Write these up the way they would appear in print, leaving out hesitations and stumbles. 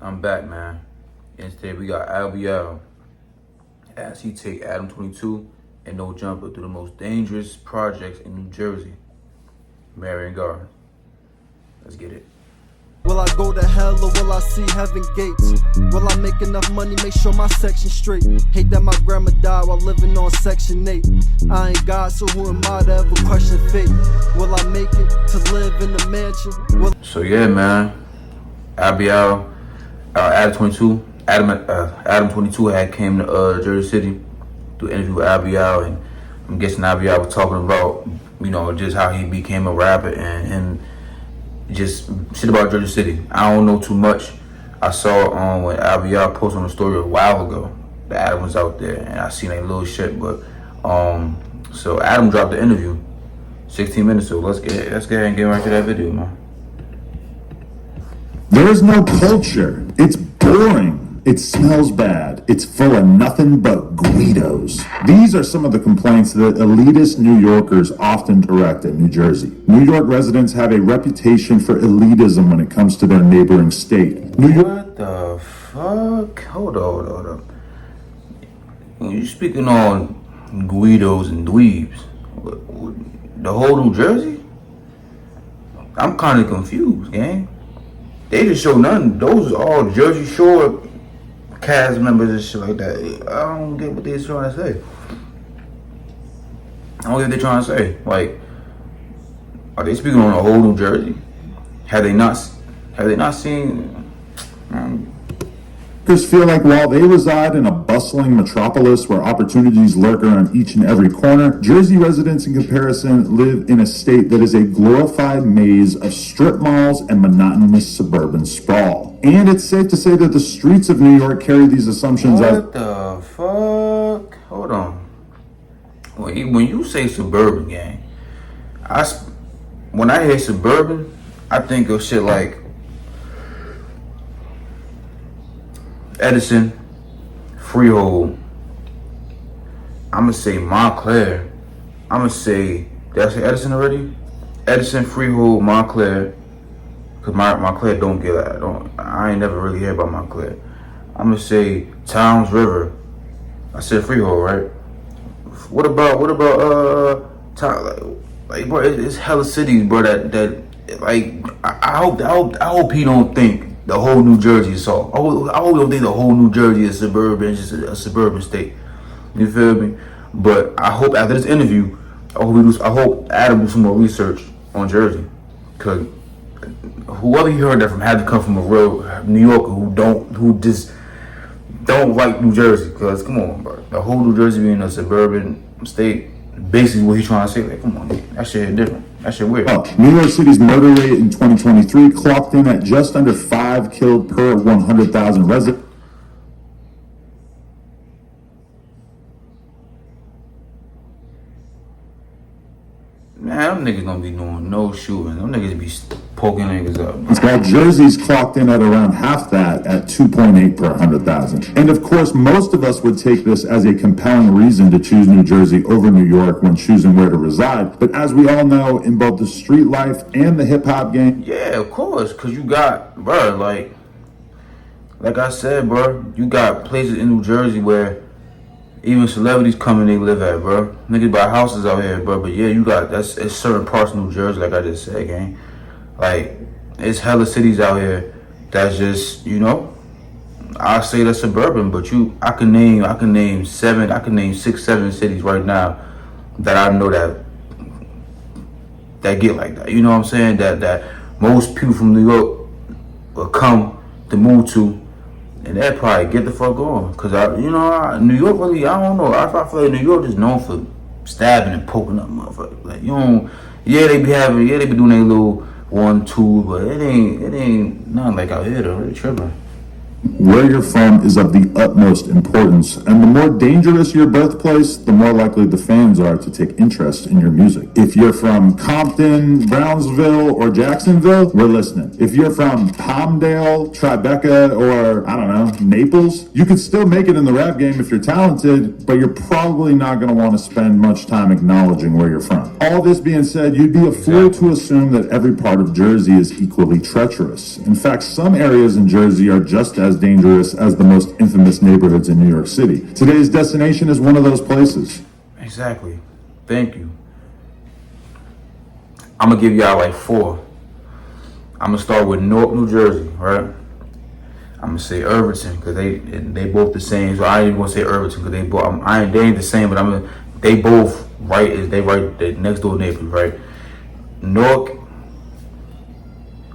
I'm back, man. And today we got Albee out as he take Adam 22 and No Jumper through the most dangerous projects in New Jersey, Marion Garden. Let's get it. Will I go to hell or will I see heaven gates? Will I make enough money, make sure my section's straight? Hate that my grandma died while living on Section 8. I ain't God, so who am I to ever question fate? Will I make it to live in the mansion? So yeah, man, Albee out, Adam 22. Adam 22 had came to Jersey City to interview Albee out, and I'm guessing Albee out was talking about, just how he became a rapper and just shit about Jersey City. I don't know too much. I saw when Albee out posted on a story a while ago that Adam was out there, and I seen a little shit. But so Adam dropped the interview 16 minutes ago. Let's get ahead and get right to that video, man. There is no culture. It's boring. It smells bad. It's full of nothing but Guidos. These are some of the complaints that elitist New Yorkers often direct at New Jersey. New York residents have a reputation for elitism when it comes to their neighboring state. What the fuck? Hold on. When you speaking on Guidos and dweebs, the whole New Jersey? I'm kind of confused, gang. They just show nothing. Those are all Jersey Shore cast members and shit like that. I don't get what they're trying to say. Like, are they speaking on the whole New Jersey? Have they not seen? Just feel like while they reside in a bustling metropolis where opportunities lurk around each and every corner, Jersey residents in comparison live in a state that is a glorified maze of strip malls and monotonous suburban sprawl. And it's safe to say that the streets of New York carry these assumptions What the fuck? Hold on. When you say suburban, gang, when I hear suburban, I think of shit like Edison, Freehold. I'ma say Montclair. I'ma say, did I say Edison already? Edison, Freehold, Montclair. Cause Montclair I ain't never really heard about Montclair. I'ma say Towns River. I said Freehold, right? What about like bro, it's hella cities, bro, that like I hope he don't think the whole New Jersey is soft. I hope don't think the whole New Jersey is suburban, just a suburban state. You feel me? But I hope after this interview, I hope Adam do some more research on Jersey, cause whoever he heard that from had to come from a real New Yorker who just don't like New Jersey. Cause come on, bro, the whole New Jersey being a suburban state, basically what he's trying to say. Like, come on, that shit different. That shit weird. New York City's murder rate in 2023 clocked in at just under 5 killed per 100,000 residents. Man, them niggas don't be doing no shooting. Them niggas be poking niggas up. While Jersey's clocked in at around half that at 2.8 per 100,000. And of course, most of us would take this as a compelling reason to choose New Jersey over New York when choosing where to reside. But as we all know, in both the street life and the hip hop game. Yeah, of course, cause you got, bro, like I said, bro, you got places in New Jersey where even celebrities come and they live at, bro. Niggas buy houses out here, bro. But yeah, it's certain parts of New Jersey, like I just said, gang. Like, it's hella cities out here that's just, I say that's suburban, but I can name 6, 7 cities right now that I know that get like that. You know what I'm saying? That most people from New York will come to move to. And they'll probably get the fuck on. Cause New York really, I don't know. I feel like New York is known for stabbing and poking up motherfuckers. Like, they be doing their little 1, 2, but it ain't nothing like out here though. They tripping. Where you're from is of the utmost importance, and the more dangerous your birthplace, the more likely the fans are to take interest in your music. If you're from Compton, Brownsville, or Jacksonville, we're listening. If you're from Palmdale, Tribeca, or, I don't know, Naples, you could still make it in the rap game if you're talented, but you're probably not going to want to spend much time acknowledging where you're from. All this being said, you'd be a fool to assume that every part of Jersey is equally treacherous. In fact, some areas in Jersey are just as dangerous as the most infamous neighborhoods in New York City. Today's destination is one of those places. Exactly. Thank you. I'm gonna give y'all like 4. I'm gonna start with Newark, New Jersey, right? I'm gonna say Irvington because they both the same. So I ain't gonna say Irvington because they both they ain't the same, but they both they next door neighbors, right? Newark.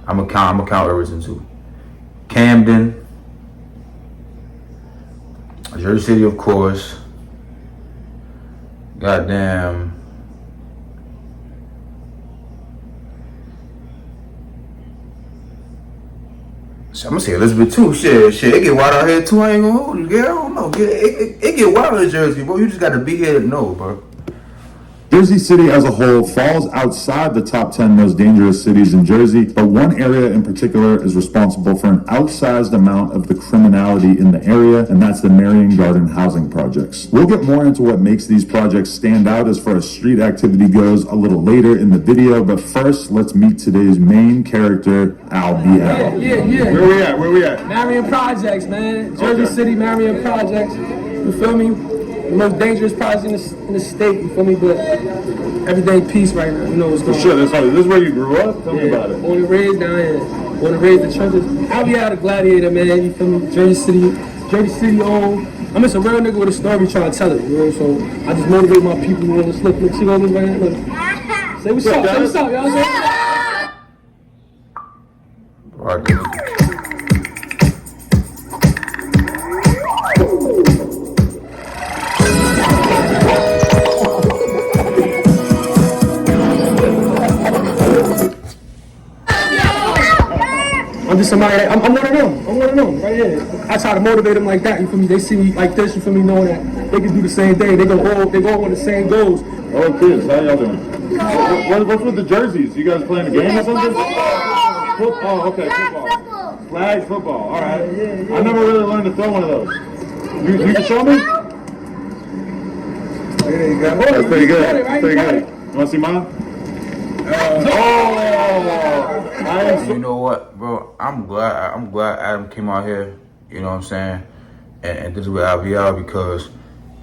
I'm gonna count Irvington too. Camden, Jersey City, of course. Goddamn. I'm gonna say Elizabeth too. Shit, it get wild out here too. I ain't gonna hold you, girl. I don't know. It get wild in Jersey, bro. You just gotta be here to know, bro. Jersey City as a whole falls outside the top 10 most dangerous cities in Jersey, but one area in particular is responsible for an outsized amount of the criminality in the area, and that's the Marion Garden housing projects. We'll get more into what makes these projects stand out as far as street activity goes a little later in the video, but first, let's meet today's main character, Albee. Yeah. Where we at? Marion Projects, man. Jersey City, Marion Projects. You feel me? The most dangerous projects in the state, you feel me? But everything peace right now. You know what's going on. Sure, this is where you grew up? Tell me about it. Born and raised down here. Born and raised the churches. Albee out of Gladiator, man. You feel me? Jersey City owned. I'm just a real nigga with a story trying to tell it, you know? So I just motivate my people, you know? Just look, see all this right here. Look. Say what's up, y'all. Say what's up. I'm just somebody, I'm one of them, right here. I try to motivate them like that, you feel me? They see me like this, you feel me, knowing that they can do the same thing. They go on with the same goals. Oh, kids, how y'all doing? What's with the jerseys? You guys playing a game or something? Football, okay, football. Flag football, all right. Yeah. I never really learned to throw one of those. You can show me? There you go. That's pretty good. Pretty good. You want to see mine? You know what, bro? I'm glad Adam came out here. You know what I'm saying? And this is with Albee out because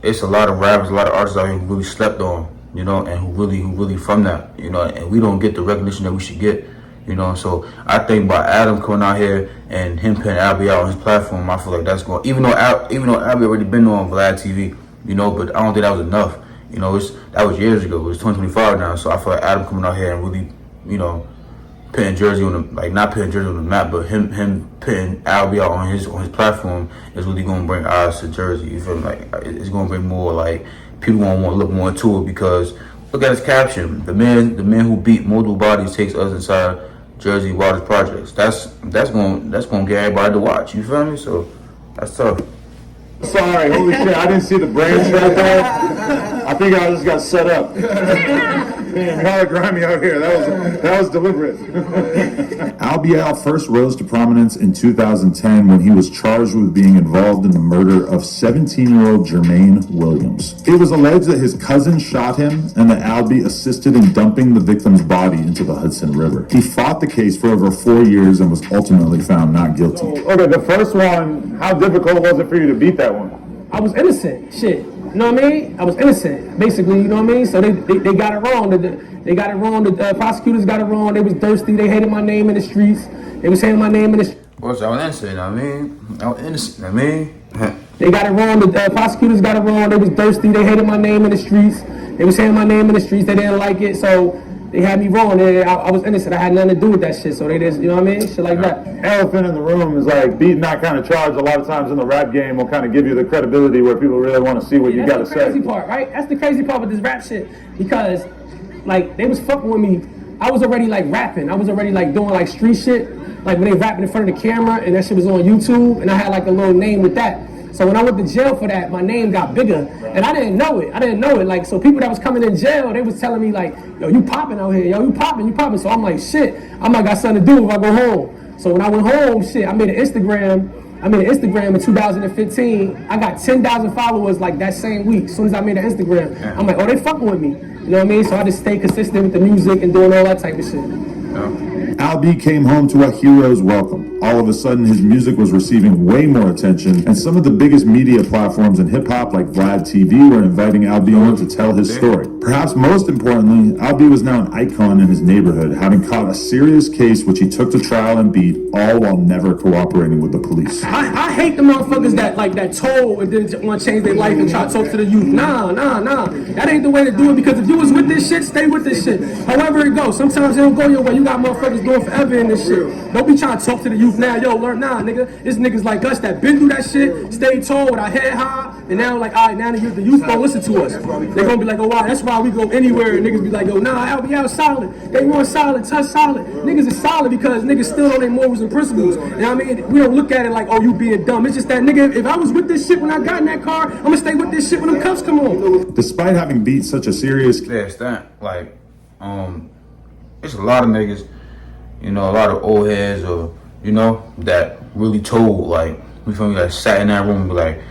it's a lot of rappers, a lot of artists out here who really slept on, you know, and who really from that, you know, and we don't get the recognition that we should get, you know. So I think by Adam coming out here and him putting Albee out on his platform, I feel like that's going. Even though Albee already been on Vlad TV, you know, but I don't think that was enough. You know, that was years ago. It's 2025 now, so I feel like Adam coming out here and really, you know, putting Jersey on the, like, not putting Jersey on the map, but him putting Albee out on his platform is really gonna bring eyes to Jersey. You feel me? Like, it's gonna bring more, like, people gonna want to look more into it because look at his caption: the man who beat multiple bodies takes us inside Jersey wildest projects. That's gonna get everybody to watch. You feel me? So that's tough. Sorry, holy shit, I didn't see the branch right there. I think I just got set up. Damn, y'all are grimy out here. That was deliberate. Albee first rose to prominence in 2010 when he was charged with being involved in the murder of 17-year-old Jermaine Williams. It was alleged that his cousin shot him and that Albee assisted in dumping the victim's body into the Hudson River. He fought the case for over 4 years and was ultimately found not guilty. Okay, the first one, how difficult was it for you to beat that one? I was innocent, shit. You know what I mean? I was innocent, basically, you know what I mean? So they got it wrong. They got it wrong. The prosecutors got it wrong. They was thirsty. They hated my name in the streets. They was saying my name in the streets. What's I was innocent, I was innocent, They got it wrong. The prosecutors got it wrong. They was thirsty. They hated my name in the streets. They was saying my name in the streets. They didn't like it, so they had me wrong. I was innocent. I had nothing to do with that shit. So they just, you know what I mean? Shit like that. Elephant in the room is like beating that kind of charge a lot of times in the rap game will kind of give you the credibility where people really want to see what you got to say. That's the crazy part, right? That's the crazy part with this rap shit because, like, they was fucking with me. I was already, like, rapping. I was already, like, doing, like, street shit. like when they rapping in front of the camera and that shit was on YouTube, and I had like a little name with that. So when I went to jail for that, my name got bigger, and I didn't know it. Like, so people that was coming in jail, they was telling me like, yo, you popping out here, yo, you popping. So I'm like, shit, I might got something to do if I go home. So when I went home, shit, I made an Instagram in 2015. I got 10,000 followers like that same week. As soon as I made an Instagram, I'm like, oh, they fucking with me. You know what I mean? So I just stayed consistent with the music and doing all that type of shit. Albee came home to a hero's welcome. All of a sudden, his music was receiving way more attention, and some of the biggest media platforms in hip-hop, like Vlad TV, were inviting Albee on to tell his story. Perhaps most importantly, Albee was now an icon in his neighborhood, having caught a serious case which he took to trial and beat, all while never cooperating with the police. I hate the motherfuckers that told and didn't want to change their life and try to talk to the youth. Nah. That ain't the way to do it, because if you was with this shit, stay with this shit. However it goes. Sometimes it don't go your way. You got motherfuckers doing forever in this shit. Don't be trying to talk to the youth now. Yo, learn now, nigga. It's niggas like us that been through that shit, stayed tall with our head high, and now like, all right, now the youth gonna listen to us. They gonna be like, oh wow, that's why we go anywhere. And niggas be like, yo, nah, Albee out solid. They want solid, touch solid. Niggas is solid because niggas still on their morals and principles. You know what I mean? We don't look at it like, oh, you being dumb. It's just that, nigga, if I was with this shit when I got in that car, I'm gonna stay with this shit when them cuffs come on. Despite having beat such a serious Like, it's a lot of niggas, you know, a lot of old heads, or you know, that really told, like, you feel me, like sat in that room and be like,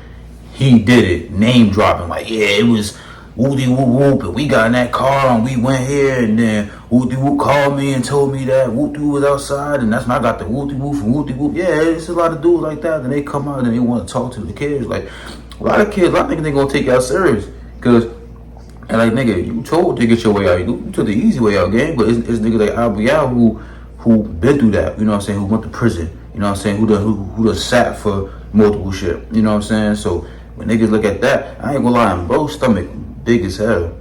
he did it, name dropping, like, yeah, it was whoopty whoop whoop, and we got in that car and we went here, and then whoopty whoop called me and told me that whoopty whoop was outside, and that's when I got the whoopty whoop from whoopty whoop. Yeah, it's a lot of dudes like that, and they come out and they want to talk to the kids. Like, a lot of niggas they gonna take you out serious, cause, and like, nigga, you told to get your way out, you took the easy way out, gang. But it's niggas like Albee out who been through that, you know what I'm saying, who went to prison, you know what I'm saying, who done sat for multiple shit, you know what I'm saying. So when niggas look at that, I ain't gonna lie, bro's stomach big as hell,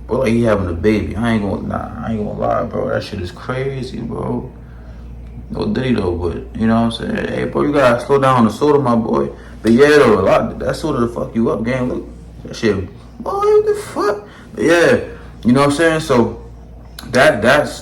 bro, like he having a baby. I ain't gonna lie, bro, that shit is crazy, bro. No diddy though, but you know what I'm saying, hey bro, you gotta slow down on the soda, my boy. But yeah though, a lot that soda to fuck you up, gang. Look, that shit, boy, what the fuck. But yeah, you know what I'm saying. So that's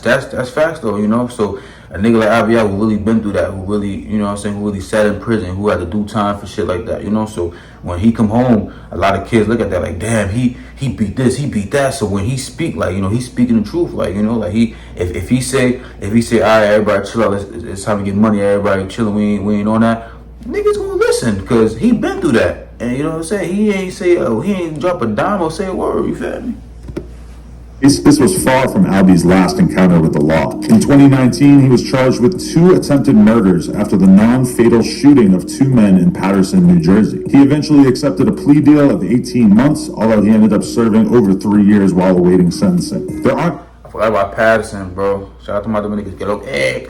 facts though, you know. So a nigga like Albee who really been through that, who really, you know what I'm saying, who really sat in prison, who had to do time for shit like that, you know. So when he come home, a lot of kids look at that like, damn, he beat this, he beat that. So when he speak, like, you know, he's speaking the truth, like, you know, like if he say, all right, everybody chill out, it's time to get money, everybody chilling, we ain't on that, niggas gonna listen, because he been through that. And you know what I'm saying, he ain't say, he ain't drop a dime or say a word, you feel me? This was far from Albee's last encounter with the law. In 2019, he was charged with 2 attempted murders after the non-fatal shooting of 2 men in Paterson, New Jersey. He eventually accepted a plea deal of 18 months, although he ended up serving over 3 years while awaiting sentencing. I forgot about Paterson, bro. Shout out to my Dominicans. Get okay.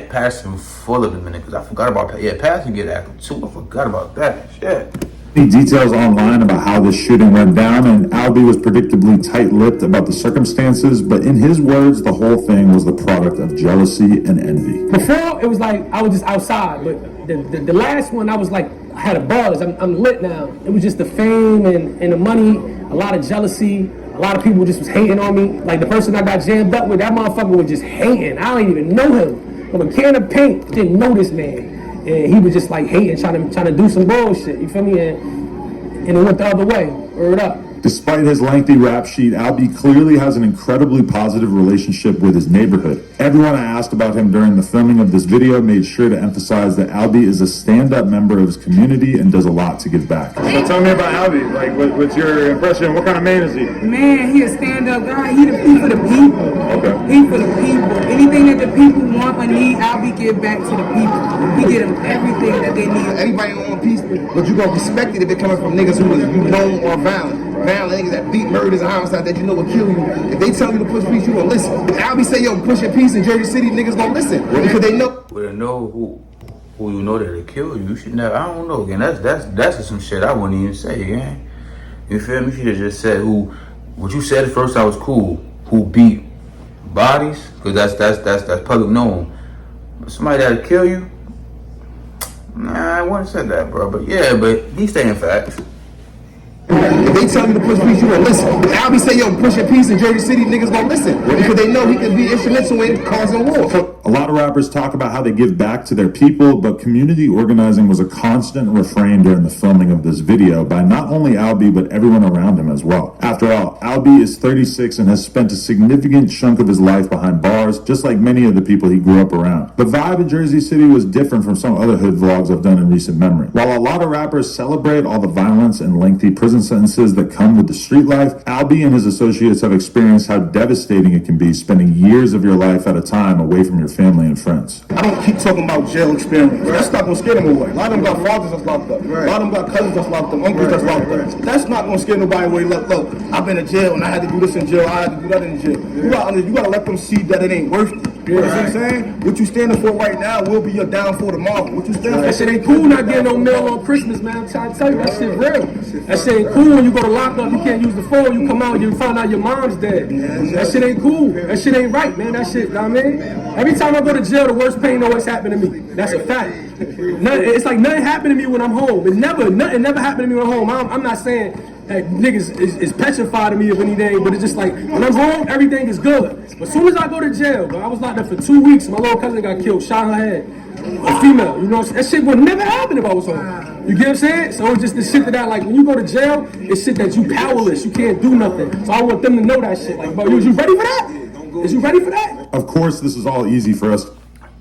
Paterson full of Dominicans. I forgot about Paterson get active too. I forgot about that. Shit. Details online about how this shooting went down, and Albee was predictably tight-lipped about the circumstances, but in his words, the whole thing was the product of jealousy and envy. Before, it was like I was just outside, but the last one, I was like, I had a buzz. I'm lit now. It was just the fame and the money, a lot of jealousy. A lot of people just was hating on me. Like the person I got jammed up with, that motherfucker was just hating. I don't even know him. From a can of paint, didn't know this man. And he was just like hating, trying to do some bullshit, you feel me? And it went the other way. Word up. Despite his lengthy rap sheet, Albee clearly has an incredibly positive relationship with his neighborhood. Everyone I asked about him during the filming of this video made sure to emphasize that Albee is a stand-up member of his community and does a lot to give back. So tell me about Albee. Like, what's your impression? What kind of man is he? Man, he a stand-up guy. He for the people. Okay. He for the people. Anything that the people want or need, Albee give back to the people. He get them everything that they need. Everybody want peace, but you gonna respect it if it coming from niggas who is you known or violent. Violent niggas that beat murders and homicides that you know will kill you. If they tell you to push peace, you gonna listen. If Albee say, yo, push your peace in Jersey City, niggas gonna listen. Because they know. Well, they know who you know that'll kill you. You should never, I don't know, again, that's some shit I wouldn't even say, again. You feel me? You should have just said what you said at first I was cool. Who beat bodies? Because that's public known. But somebody that'll kill you? Nah, I wouldn't say that, bro. But yeah, but he's saying facts. If they tell you to push peace, you gonna listen. If Albee say, yo, push your peace in Jersey City, niggas gonna listen. Because they know he can be instrumental in causing war. A lot of rappers talk about how they give back to their people, but community organizing was a constant refrain during the filming of this video by not only Albee, but everyone around him as well. After all, Albee is 36 and has spent a significant chunk of his life behind bars, just like many of the people he grew up around. The vibe in Jersey City was different from some other hood vlogs I've done in recent memory. While a lot of rappers celebrate all the violence and lengthy prison sentences that come with the street life, Albee and his associates have experienced how devastating it can be spending years of your life at a time away from your family and friends. I don't keep talking about jail experience. That's not gonna scare them away. A lot of them got fathers that's locked up. A lot of them got cousins that's locked up, uncles that's locked up. That's not gonna scare nobody away. Look, I've been in jail and I had to do this in jail. I had to do that in jail. You gotta let them see that it ain't worth it. You know what I'm saying? What you standing for right now will be your downfall tomorrow. What you standing for? That shit ain't cool not getting no mail on Christmas, man. I'm trying to tell you, that shit real. That shit ain't cool when you go to lockup, you can't use the phone, you come out, you find out your mom's dead. That shit ain't cool. That shit ain't right, man. That shit, you know what I mean? Every time I go to jail, the worst pain always happened to me. That's a fact. It's like nothing happened to me when I'm home. Nothing never happened to me when I'm home. I'm not saying that niggas is petrified of me of anything, but it's just like, when I'm home, everything is good. But as soon as I go to jail, bro, I was locked up for 2 weeks, my little cousin got killed, shot in her head. A female, you know, that shit would never happen if I was home. You get what I'm saying? So it's just the shit that like, when you go to jail, it's shit that you powerless, you can't do nothing. So I want them to know that shit. Like, bro, you ready for that? Is you ready for that? Of course, this is all easy for us.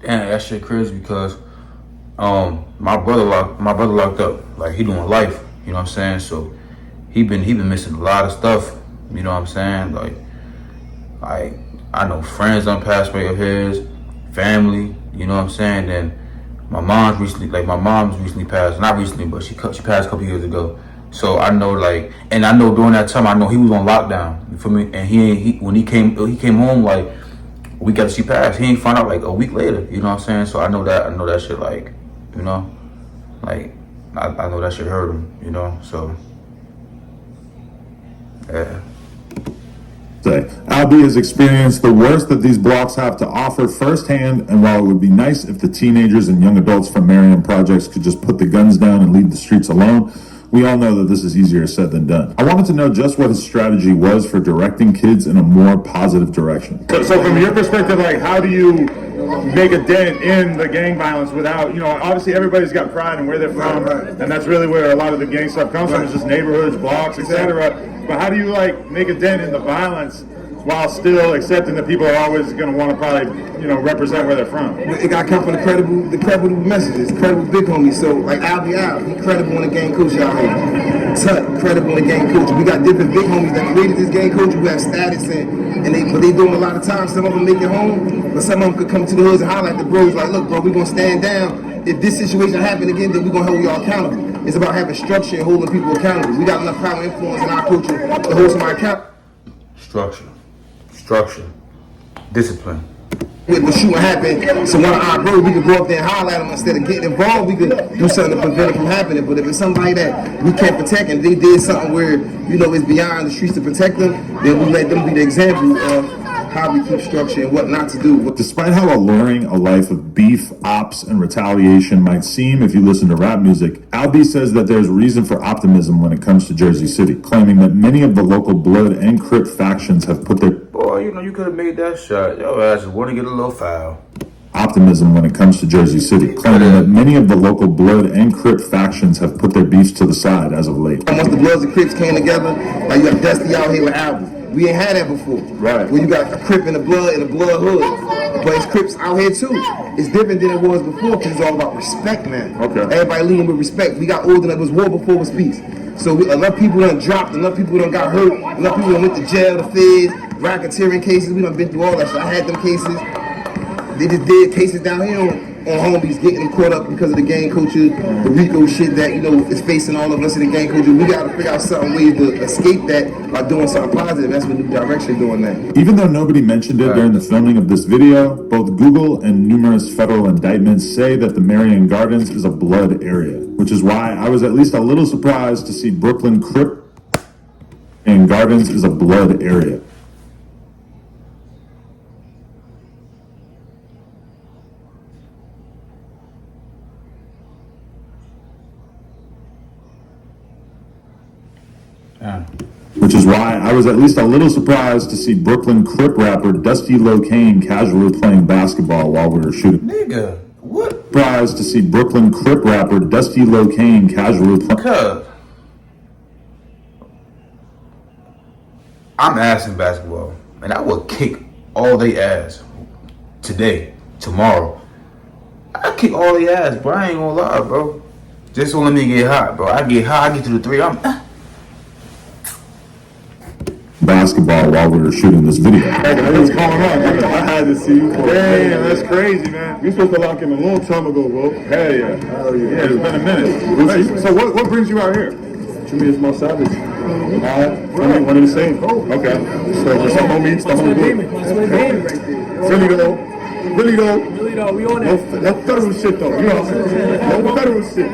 Damn, that shit crazy because my brother locked up. Like, he doing life, you know what I'm saying? So he been missing a lot of stuff, you know what I'm saying? Like I know friends done passed away of his, family, you know what I'm saying? Then my mom's recently passed, not recently, but she passed a couple years ago. So I know, like, and I know during that time, I know he was on lockdown, you feel me? And when he came home, like, a week after she passed, he ain't found out like a week later, you know what I'm saying? So I know that shit, like, you know, like, I know that shit hurt him, you know, so, yeah. Albee has experienced the worst that these blocks have to offer firsthand, and while it would be nice if the teenagers and young adults from Marion projects could just put the guns down and leave the streets alone, we all know that this is easier said than done. I wanted to know just what his strategy was for directing kids in a more positive direction. So from your perspective, like, how do you make a dent in the gang violence without, you know, obviously everybody's got pride in where they're from, and that's really where a lot of the gang stuff comes from, is just neighborhoods, blocks, etc. But how do you, like, make a dent in the violence while still accepting that people are always going to want to probably, you know, represent where they're from? It got to come from the credible messages, credible big homies. So, like Albee he credible in the game culture out here. Tut, credible in the game culture. We got different big homies that created this game culture who have status but they do them a lot of times. Some of them make it home, but some of them could come to the hoods and holler at the bros like, look, bro, we're going to stand down. If this situation happen again, then we're going to hold y'all accountable. It's about having structure and holding people accountable. We got enough power and influence in our culture to hold somebody accountable. Structure, discipline. When shooting happen, so one of our bros, we could go up there and holler at them instead of getting involved. We could do something to prevent it from happening. But if it's somebody that we can't protect and they did something where, you know, it's beyond the streets to protect them, then we let them be the example of how we keep structure and what not to do. Despite how alluring a life of beef, ops, and retaliation might seem if you listen to rap music, Albee says that there's reason for optimism when it comes to Jersey City, claiming that many of the local Blood and Crip factions have put their Boy, you know, you could have made that shot. Yo, I just want to get a little foul. Optimism when it comes to Jersey City, claiming that many of the local Blood and Crip factions have put their beefs to the side as of late. Once the Bloods and Crips came together, like you got Dusty out here with Albee. We ain't had that before. Right. Where you got a Crip and a Blood hood. But it's Crips out here too. It's different than it was before because it's all about respect, man. Okay. Everybody leading with respect. We got older than it was war before was peace. So enough people done dropped, enough people done got hurt, enough people done went to jail, the feds, racketeering cases. We done been through all that shit. I had them cases. They just did cases down here on homies, getting them caught up because of the gang culture, the RICO shit that, you know, is facing all of us in the gang culture. We gotta figure out something ways to escape that by doing something positive. That's what New Direction doing that. Even though nobody mentioned it during the filming of this video, both Google and numerous federal indictments say that the Marion Gardens is a Blood area, which is why I was at least a little surprised to see Brooklyn Crip and Gardens is a Blood area. Which is why why I was at least a little surprised to see Brooklyn Crip rapper Dusty Locane casually playing basketball while we were shooting. Nigga, what? Surprised to see Brooklyn Crip rapper Dusty Locane casually playing. Cuz I'm ass in basketball, and I would kick all they ass today, tomorrow. I kick all they ass, bro. I ain't gonna lie, bro. Just don't let me get hot, bro. I get hot, I get to the three. Basketball while we were shooting this video. What's going on? I had to see you. Damn, that's crazy, man. You supposed to lock in a long time ago, bro. Hell yeah. Hell yeah. Yeah, it's been a minute. Hey, so what brings you out here? To me, it's more savage. One of the same. Okay. So just some homies, the whole group. Really though, we on that. no federal shit though. You know what I'm saying? No federal shit.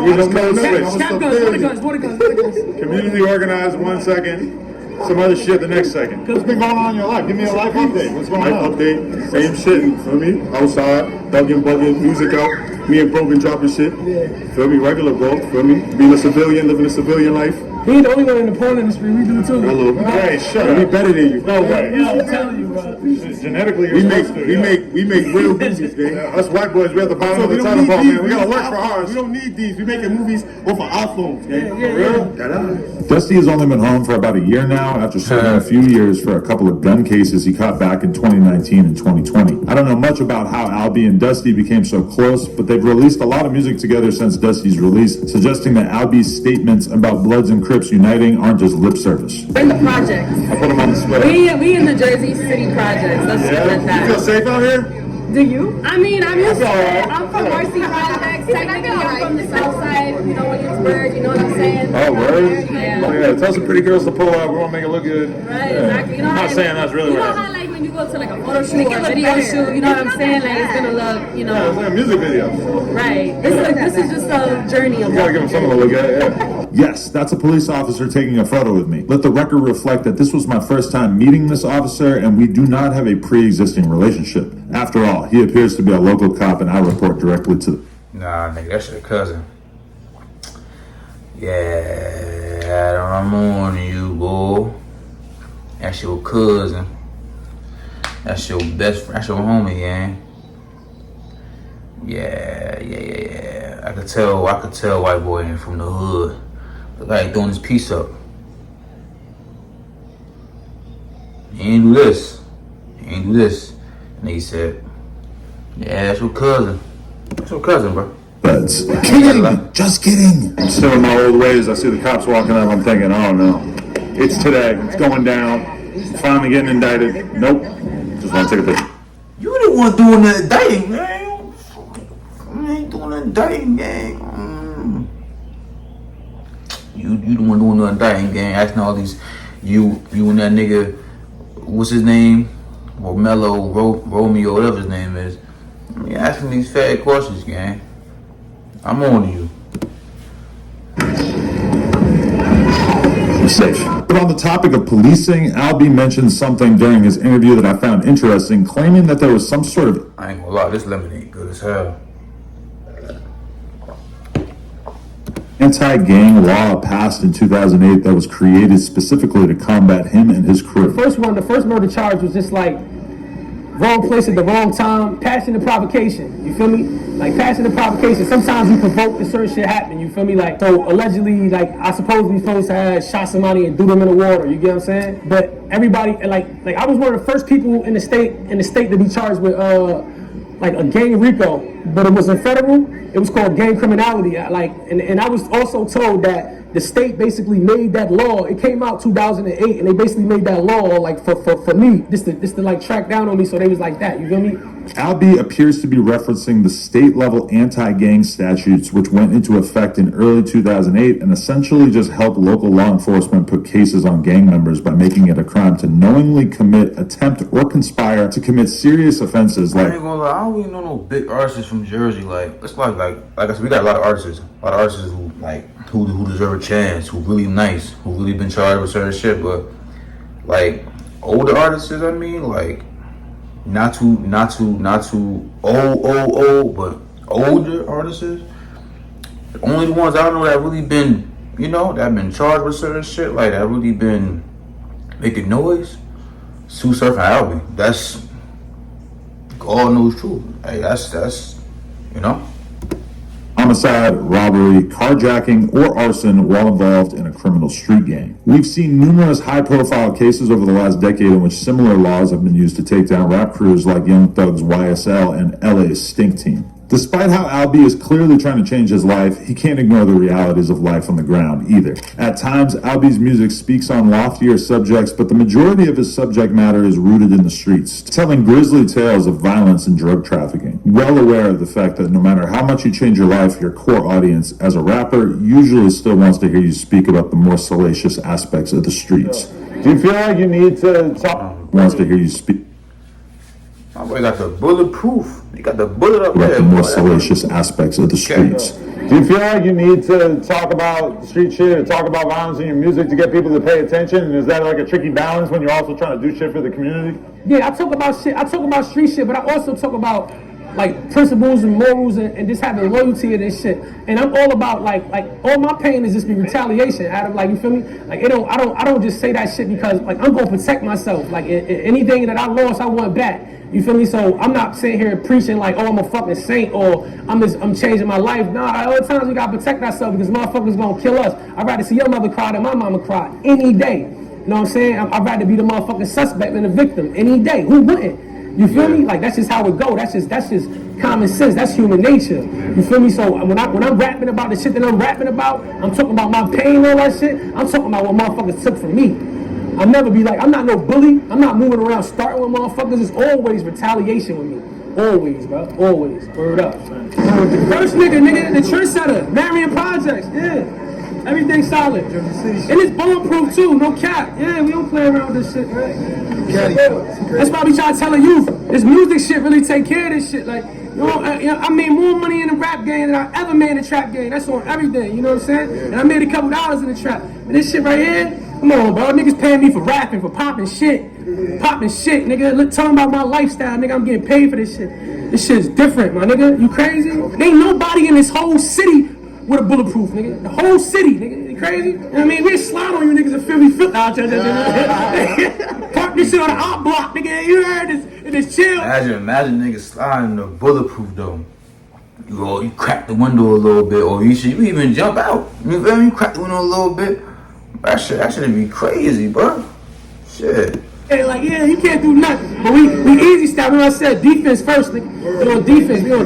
We just know switch. What guns. Community organized 1 second. Some other shit the next second. What's been going on in your life? Give me a life update. What's going on? Life update, same shit. Feel me? Outside, thugging, bugging, music out. Me and Brogan dropping shit. Feel me? Regular, bro. Feel me? Being a civilian, living a civilian life. He ain't the only one in the porn industry. We do too. Hello. Hey, shut up. We better than you. No way. Yeah, I'm telling you, bro. Genetically, we make real movies, man. Us white boys, we're at the bottom of the tunnel, man. We gotta work for ours. We don't need these. We making movies off of iPhones, man. Yeah. Dusty has only been home for about a year now after serving a few years for a couple of gun cases he caught back in 2019 and 2020. I don't know much about how Albee and Dusty became so close, but they've released a lot of music together since Dusty's release, suggesting that Albee's statements about Bloods and Crips uniting aren't just lip service. We're in the projects. I put them on the spot. We in the Jersey City projects. Let's just let You that. feel safe out here? Do you? I mean, I'm used to it. I'm from Marcy Projects. Technically, I'm from the South Side. You know, Williamsburg. You know what I'm saying? Oh, word? Yeah. Oh, yeah. Tell some pretty girls to pull up. We're gonna make it look good. Right, exactly. You know I'm how not saying that's really you what know happened. how like when you go to like a photo shoot or a video shoot, you know what I'm saying? Like it's gonna look, you Yeah, it's know, like a music video. right. This is just a journey of You gotta give them something to look at, yeah. Yes, that's a police officer taking a photo with me. Let the record reflect that this was my first time meeting this officer, and we do not have a pre-existing relationship. After all, he appears to be a local cop, and I report directly to them. Nah, nigga, that's your cousin. Yeah, I'm on you, boy. That's your cousin. That's your best friend. That's your homie, gang. Yeah. I could tell white boy ain't from the hood. Look like doing his piece up. He ain't do this. And he said, yeah, that's your cousin. That's your cousin, bro. Feds. Kidding! Just kidding! I'm still in my old ways. I see the cops walking up. I'm thinking, oh no. It's today. It's going down. Finally getting indicted. Nope. Just want to take a picture. You the one doing the indicting, man. I ain't doing the indicting, gang. You the one doing the indicting, gang. Asking all these, you and that nigga, what's his name? Romeo, whatever his name is. You asking these fat questions, gang. I'm on you. Safe. But on the topic of policing, Albee mentioned something during his interview that I found interesting, claiming that there was some sort of I ain't gonna lie, this lemonade good as hell. anti-gang law passed in 2008 that was created specifically to combat him and his crew. The first murder charge was just like wrong place at the wrong time, passion and provocation. You feel me? Like passion and provocation. Sometimes you provoke and certain shit happen. You feel me? Like so allegedly, like I suppose these folks had shot somebody and threw them in the water. You get what I'm saying? But everybody like I was one of the first people in the state to be charged with like a gang RICO, but it wasn't federal. It was called gang criminality. And I was also told that the state basically made that law. It came out 2008, and they basically made that law like for me, just to like track down on me. So they was like that. You feel me? Albee appears to be referencing the state-level anti-gang statutes, which went into effect in early 2008 and essentially just helped local law enforcement put cases on gang members by making it a crime to knowingly commit, attempt, or conspire to commit serious offenses I like ain't gonna lie, I don't even know no big artists from Jersey. Like it's like I said, we got a lot of artists who deserve a chance, who really nice, who really been charged with certain shit, but like older artists, I mean, like not too old, but older artists. Only the ones I know that really been, that been charged with certain shit, like that really been making noise, Sue Surf and Albee. That's God knows truth. Hey, that's you know. Homicide, robbery, carjacking, or arson while involved in a criminal street gang. We've seen numerous high-profile cases over the last decade in which similar laws have been used to take down rap crews like Young Thug's YSL and LA's Stink Team. Despite how Albee is clearly trying to change his life, he can't ignore the realities of life on the ground either. At times, Albee's music speaks on loftier subjects, but the majority of his subject matter is rooted in the streets, telling grisly tales of violence and drug trafficking. Well aware of the fact that no matter how much you change your life, your core audience as a rapper usually still wants to hear you speak about the more salacious aspects of the streets. Do you feel like you need to talk? Wants to hear you speak My boy got the bulletproof. He got the bullet up about there. the more salacious aspects of the streets. Do you feel like you need to talk about street shit or talk about violence in your music to get people to pay attention? And is that like a tricky balance when you're also trying to do shit for the community? Yeah, I talk about shit. I talk about street shit, but I also talk about like principles and morals and just having loyalty to this shit. And I'm all about like all my pain is just be retaliation out of like, you feel me? Like I don't just say that shit because like I'm gonna protect myself. Like anything that I lost, I want back. You feel me? So I'm not sitting here preaching like, oh, I'm a fucking saint or I'm changing my life. Nah, all the times we gotta protect ourselves because motherfuckers gonna kill us. I'd rather see your mother cry than my mama cry any day. You know what I'm saying? I'd rather be the motherfucking suspect than the victim any day. Who wouldn't? You feel me? Like that's just how it go. That's just common sense. That's human nature. You feel me? So when I'm rapping about the shit that I'm rapping about, I'm talking about my pain and all that shit. I'm talking about what motherfuckers took from me. I'll never be like, I'm not no bully. I'm not moving around starting with motherfuckers. It's always retaliation with me. Always, bro. Always. Word up. First nigga, the trendsetter. Marion Projects. Yeah. Everything solid. And it's bulletproof too. No cap. Yeah, we don't play around with this shit, man. That's why we try to tell the youth. This music shit really take care of this shit. Like, I made more money in the rap game than I ever made in the trap game. That's on everything, you know what I'm saying? And I made a couple dollars in the trap. And this shit right here, come on, bro. Niggas paying me for rapping, for popping shit. Popping shit, nigga. Look, talking about my lifestyle, nigga. I'm getting paid for this shit. This shit's different, my nigga. You crazy? There ain't nobody in this whole city with a bulletproof, nigga. The whole city, nigga. You crazy? You know what I mean? We slide on you niggas and feel me fit out there. Park this shit on the op block, nigga. You heard this? And it's chill. Imagine niggas sliding the bulletproof though. You crack the window a little bit, or you even jump out. You feel me? You crack the window a little bit. That should be crazy, bro. Shit. Hey, like, yeah, he can't do nothing. But we easy style. Remember I said defense first, nigga. We on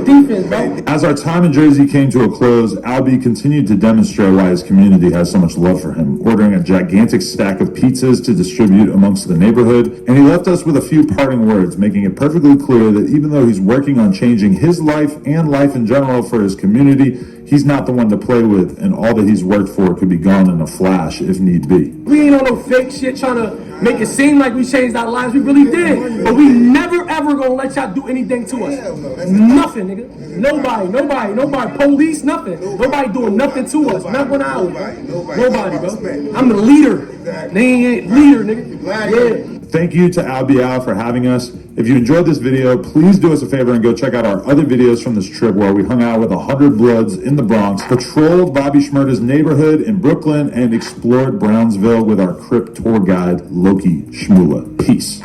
defense, bro. As our time in Jersey came to a close, Albee continued to demonstrate why his community has so much love for him, ordering a gigantic stack of pizzas to distribute amongst the neighborhood. And he left us with a few parting words, making it perfectly clear that even though he's working on changing his life and life in general for his community, he's not the one to play with, and all that he's worked for could be gone in a flash if need be. We ain't on no fake shit trying to make it seem like we changed our lives. We really did. But we never ever gonna let y'all do anything to us. Nothing, nigga. Nobody. Police, nothing. Nobody doing nothing to us. Not 1 hour. Nobody, bro. I'm the leader. They ain't leader, nigga. Yeah. Thank you to Albee Al for having us. If you enjoyed this video, please do us a favor and go check out our other videos from this trip where we hung out with 100 Bloods in the Bronx, patrolled Bobby Shmurda's neighborhood in Brooklyn, and explored Brownsville with our Crip tour guide, Loki Shmula. Peace.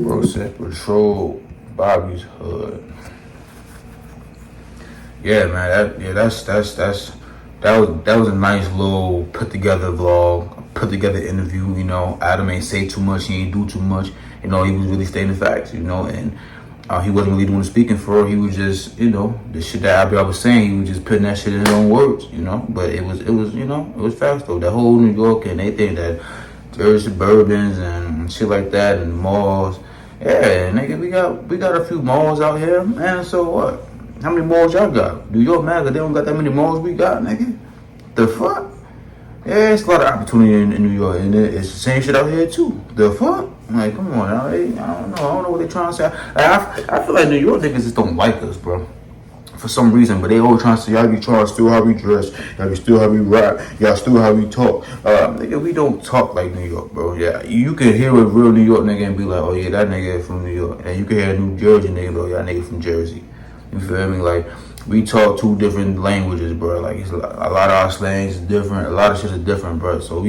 Bro said patrol Bobby's hood. Yeah, man. That was a nice little put together vlog. Put together interview, you know. Adam ain't say too much, he ain't do too much, you know. He was really stating the facts, you know, and he wasn't really doing the speaking for. He was just, you know, the shit that I was saying, he was just putting that shit in his own words, you know. But it was, you know, it was facts though. That whole New York and they think that there's suburbans and shit like that and malls. Yeah, nigga, we got a few malls out here, man. So what? How many malls y'all got? New York, man, 'cause they don't got that many malls we got, nigga. The fuck? Yeah, it's a lot of opportunity in New York, and it's the same shit out here too. The fuck? Like, come on, now, I don't know what they're trying to say. I feel like New York niggas just don't like us, bro, for some reason. But they always trying to say, y'all be trying to steal how we dress, y'all be steal how we rap, y'all steal how we talk. Nigga, we don't talk like New York, bro. Yeah, you can hear a real New York nigga and be like, oh yeah, that nigga is from New York, and you can hear a New Jersey nigga, oh y'all nigga from Jersey. You feel me? Like, we talk two different languages, bro. Like it's a lot of our slangs is different. A lot of shit is different, bro. So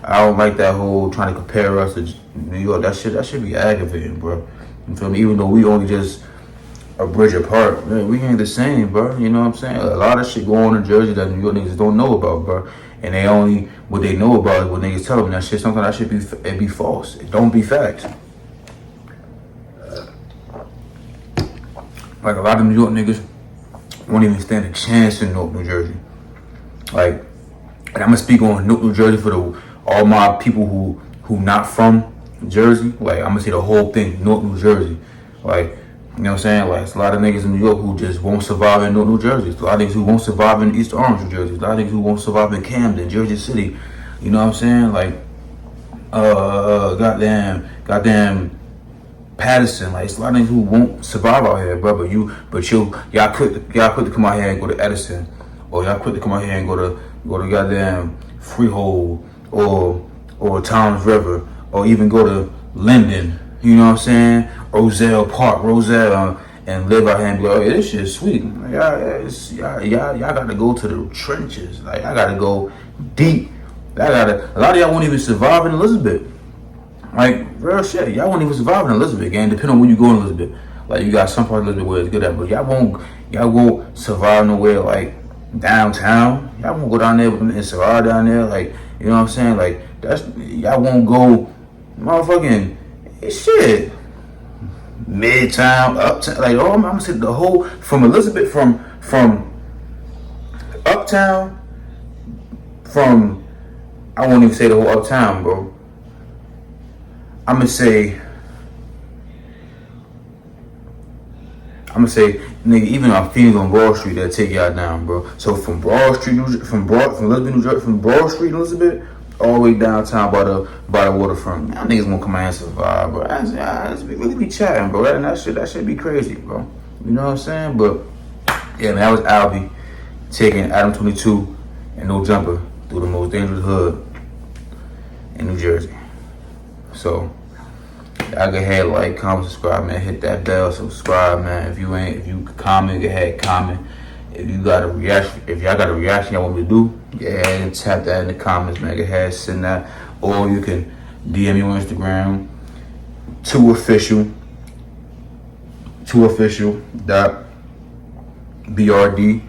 I don't like that whole trying to compare us to New York. That should be aggravating, bro. You feel me? Even though we only just a bridge apart, man, we ain't the same, bro. You know what I'm saying? A lot of shit going on in Jersey that New York niggas don't know about, bro. And what they know about is what niggas tell them. That shit, sometimes that shit be false. It don't be facts. Like a lot of New York niggas won't even stand a chance in Newark, New Jersey. Like, and I'm gonna speak on Newark, New Jersey for all my people who not from Jersey. Like, I'm gonna say the whole thing, Newark, New Jersey. Like, you know what I'm saying? Like, it's a lot of niggas in New York who just won't survive in Newark, New Jersey. It's a lot of niggas who won't survive in East Orange, New Jersey. It's a lot of niggas who won't survive in Camden, Jersey City. You know what I'm saying? Like, goddamn Patterson. Like, it's a lot of niggas who won't survive out here, bro. But y'all quick to come out here and go to Edison, or y'all quick to come out here and go to goddamn Freehold or Towns River, or even go to Linden. You know what I'm saying? Roselle Park, and live out here and be like, oh, yeah, this shit is sweet. Like, y'all got to go to the trenches. Like, I got to go deep. A lot of y'all won't even survive in Elizabeth. Like, real shit, y'all won't even survive in Elizabeth, gang. Depending on where you go in Elizabeth. Like, you got some part of Elizabeth where it's good at, but y'all won't survive nowhere like downtown. Y'all won't go down there and survive down there. Like, you know what I'm saying? Like, y'all won't go motherfucking shit. Midtown, uptown, like, oh, I'm gonna say the whole, from Elizabeth, from uptown, I won't even say the whole uptown, bro. I'm gonna say, nigga, even our Phoenix on Broad Street, they'll take y'all down, bro. So from Broad Street, from Elizabeth, New Jersey, from Broad Street, Elizabeth, all the way downtown by the waterfront. Y'all niggas won't come out and survive, bro. We be chatting, bro. That should be crazy, bro. You know what I'm saying? But yeah, man, that was Albee taking Adam 22 and No Jumper through the most dangerous hood in New Jersey. So y'all go ahead, like, comment, subscribe, man. Hit that bell, subscribe, man. If you comment, go ahead, comment. If y'all got a reaction y'all want me to do, go ahead and tap that in the comments, man. Go ahead, send that. Or you can DM me on Instagram, 2official.brd. You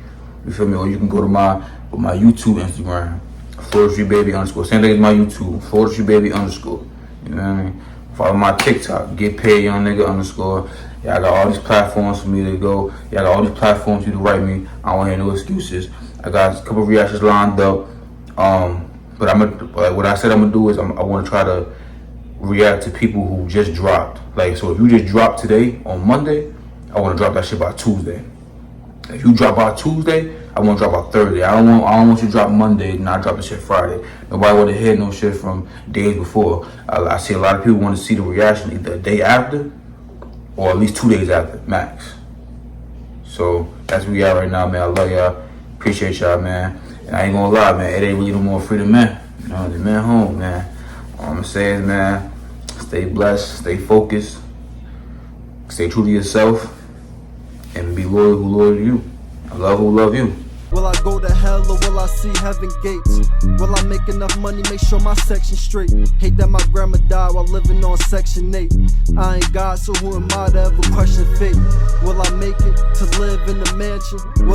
feel me? Or you can go to my YouTube Instagram, _. Same thing as my YouTube, _. You know what I mean? Follow my TikTok, get paid young nigga _. Y'all got all these platforms for me to go. Y'all got all these platforms for you to write me. I don't want to hear no excuses. I got a couple of reactions lined up. But what I said I'm gonna do is I want to try to react to people who just dropped. Like, so if you just dropped today on Monday, I want to drop that shit by Tuesday. If you drop by Tuesday, I want to drop by Thursday. I don't want you to drop Monday and not drop the shit Friday. Nobody want to hear no shit from days before. I see a lot of people want to see the reaction either a day after or at least 2 days after, max. So that's where we are right now, man. I love y'all. Appreciate y'all, man. And I ain't gonna lie, man, it ain't really no more freedom, man. You know, the man home, man. All I'm gonna say is, man, stay blessed, stay focused, stay true to yourself, and be loyal who loyal to you. I love who love you. Will I go to hell or will I see heaven gates? Will I make enough money, make sure my section straight? Hate that my grandma died while living on Section 8. I ain't God, so who am I to ever question fate? Will I make it to live in the mansion? Will